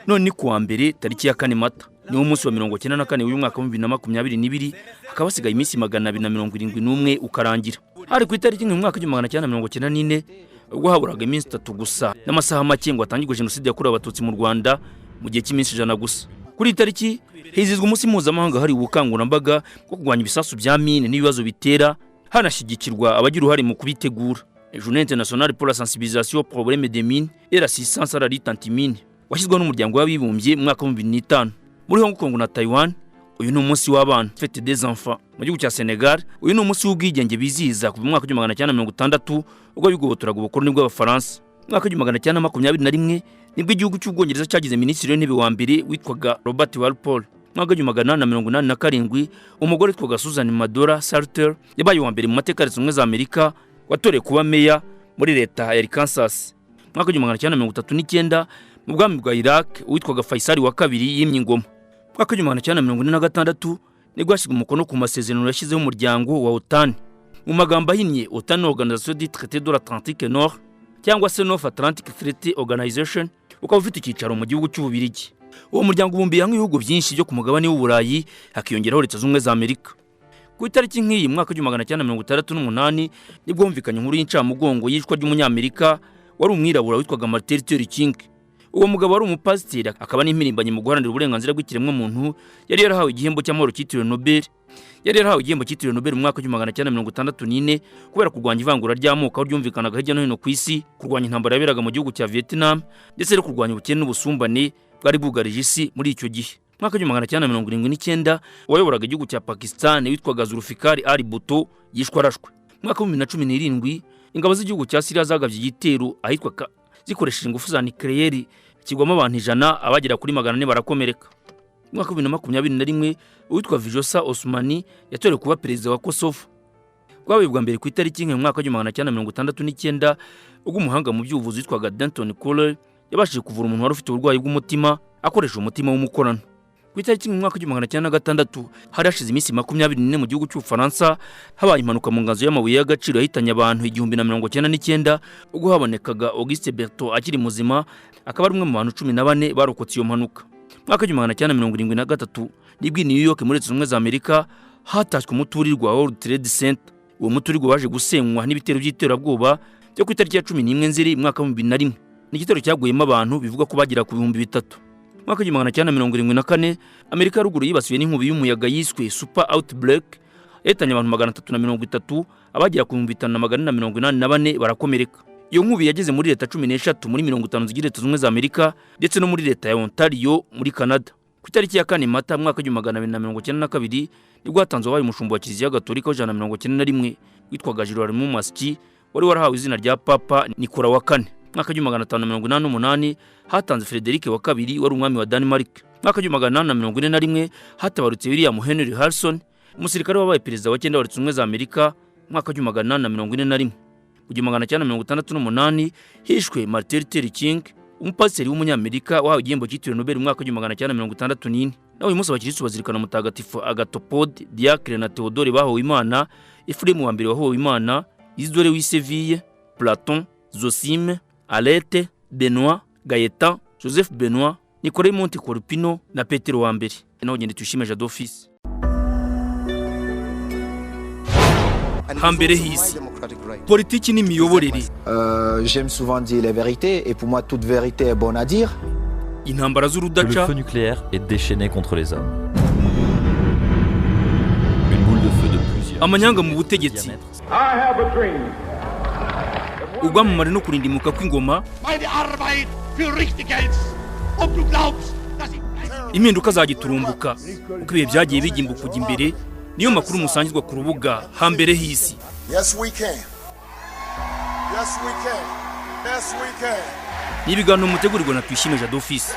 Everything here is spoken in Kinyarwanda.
none ni kuwa mbere tariki ya 4 Mata niwo munsi wa 94 w'uyu mwaka wa 2022 hakaba hasigaye iminsi 271 ukarangira. Hari ku itariki mu mwaka wa 1994 ubwo haburaga iminsi 3 gusa n'amasaha make ngo atangirwe jenoside yakorewe abatutsi mu Rwanda mu gihe cy'iminsi 100 gusa. Kuri itariki hizizwa umunsi mpuzamahanga hari ubukangurambaga bwo kurwanya ibisasu bya mine n'ibibazo bitera, hanashyigikirwa abagira uruhare mu kubitegura. Journée internationale pour la sensibilisation aux problèmes des mines et l'assistance à la lutte anti-mine washyizweho n'umuryango w'abibumbye mu mwaka wa 2005. Muri Hong Kong na Taiwan uyu ni umunsi w'abana, fête des enfants. Mu gihugu cya Senegal uyu ni umunsi w'ubwigenge bizihiza kuva mu mwaka wa 1960 ubwo bigobotoraga ubukoloni bw'Abafaransa. Mu mwaka wa 1921 nibwo igihugu cy'Ubwongereza cyagize minisitiri w'intebe wa mbere witwaga Robert Walpole. Mu mwaka wa 1987 umugore witwaga Susan Madora Salter yabaye uwa mbere mu mateka y'Leta Zunze Ubumwe za Amerika watoreye kuba meya muri leta ya Arkansas. Mu mwaka wa 1939 mu bwami bwa Iraq witwaga Faisal wa kabiri yimye ingoma. Mu mwaka wa 1946 nibwo hashyizwe umukono ku masezerano yashyizeho umuryango wa OTAN. Mu magambo ahinnye, OTAN Organisation du Traité de l'Atlantique Nord cyangwa se North Atlantic Treaty Organization ukaba ufite icyicaro mu gihugu cy'Ububirigi. Uwo muryango ubumbiye hamwe ibihugu byinshi byo ku mugabane w'Uburayi hakiyongeraho Leta Zunze Ubumwe za Amerika. Ku itariki nk'iyi mu mwaka wa 1968 nibwo humvikanye inkuru y'incamugongo yishwa ry'umunyamerika wari umwirabura witwaga Martin Luther King. Uwo mugabo wari umupasiteri akaba n'impirimbanyi mu guharanira uburenganzira bw'ikiremwa muntu, yari yarahawe igihembo cy'amahoro cyitiriwe Nobel. Yari yarahawe igihembo cyitiriwe Nobel mu mwaka wa 1964 kubera kurwanya ivangura ry'amoko aho ryumvikanaga hirya no hino ku isi, kurwanya intambara yaberaga mu gihugu cya Vietnam ndetse no kurwanya ubukene n'ubusumbane bwari bwugarije isi muri icyo gihe. Mu mwaka wa 1979 wayoboraga igihugu cya Pakistan witwaga Zulfikar Ali Bhutto yishwe arashwe. Mu mwaka wa 2017 ingabo z'igihugu cya Syria zagabye igitero ahitwa zikoresheje ingufu za nucleaire kigwamo abantu 100 abagera kuri 400 barakomereka. Mu mwaka wa 2021 uwitwa Vjosa Osmani yatorewe kuba perezida wa Kosovo. Kwabaye bwa mbere ku itariki mu mwaka wa 1969 ubwo umuhanga mu by'ubuvuzi witwaga Denton Cole yabashije kuvura umuntu wari ufite uburwayi bw'umutima akoresha umutima w'umukorano. Ku itariki mu mwaka wa 1906 hari hashize iminsi 24 mu gihugu cy'Ubufaransa habaye impanuka mu nganzo y'amabuye y'agaciro yahitanye abantu 1099 ubwo habonekaga Auguste Berthaud akiri muzima, akaba ari umwe mu bantu 14 barokotse iyo mpanuka. Mu mwaka wa 1973 nibwo New York muri Leta Zunze Ubumwe za Amerika hatashywe umuturirwa wa World Trade Center. Uwo muturirwa waje gusenywa n'ibitero by'iterabwoba byo ku itariki ya 11 Nzeri mu mwaka wa 2001. Ni igitero cyaguyemo abantu bivuga ko bagira ku 300. Mu mwaka wa 1974 Amerika ya ruguru yibasiwe n'inkubi y'umuyaga yiswe Super Outbreak yahitanye abantu 330 abagira ku 584 barakomereka. Iyo nkubi yageze muri leta 13 muri 50 zigira Leta Zunze Ubumwe za Amerika ndetse no muri leta ya Ontario muri Canada. Ku itariki ya 4 Mata mu mwaka wa 1992 nibwo hatanzwe wabaye umushumba wa Kiliziya Gatolika wa 191 witwaga Girolamo Maschi wari warahawe izina rya Papa Nikola wa kane. Mwaka wa 1588 hatanze Frederick wa kabiri wari umwami wa Denmark. Mwaka wa 1841 hatabarutse William Henry Harrison umusirikare wabaye perezida wa 9 wa Leta Zunze Ubumwe za Amerika. Mwaka wa 1841 mu 1968 hishwe Martin Luther King umupasiteri w'umunyamerika wahawe igihembo cyitiriwe Nobel mu mwaka wa 1964. Nawe uyu munsi abakirisitu bazirikana mutagatifu Agatopode, Diacre na Theodore bahowe Imana, Ephraim wa mbere wahowe Imana, Isidore w'i Seville, Platon, Zosime, Alete, Benoit, Gaëtan, Joseph Benoit, Nicolas Montecorpino na Petero wa mbere. Naho ngende tuyishimeje d'office. Hambere hisi politiki n'imiyoborere. J'aime souvent dire les vérités et pour moi toute vérité est bonne à dire. Intambara z'urudaca. Le feu nucléaire est déchaîné contre les hommes. Une boule de feu de plusieurs. Amanyanga mu butegetsi. Ubwamamare no kurindimuka kw'ingoma. Impinduka zagiturumbuka uko ibihe byagiye bigimbuka kujya imbere. Niyo makuru musangizwa ku rubuga Hambere hisi. Yes we can. Yes we can. Yes we can. Ni ibiganiro mutegurirwa na Tuyishimeje d'office.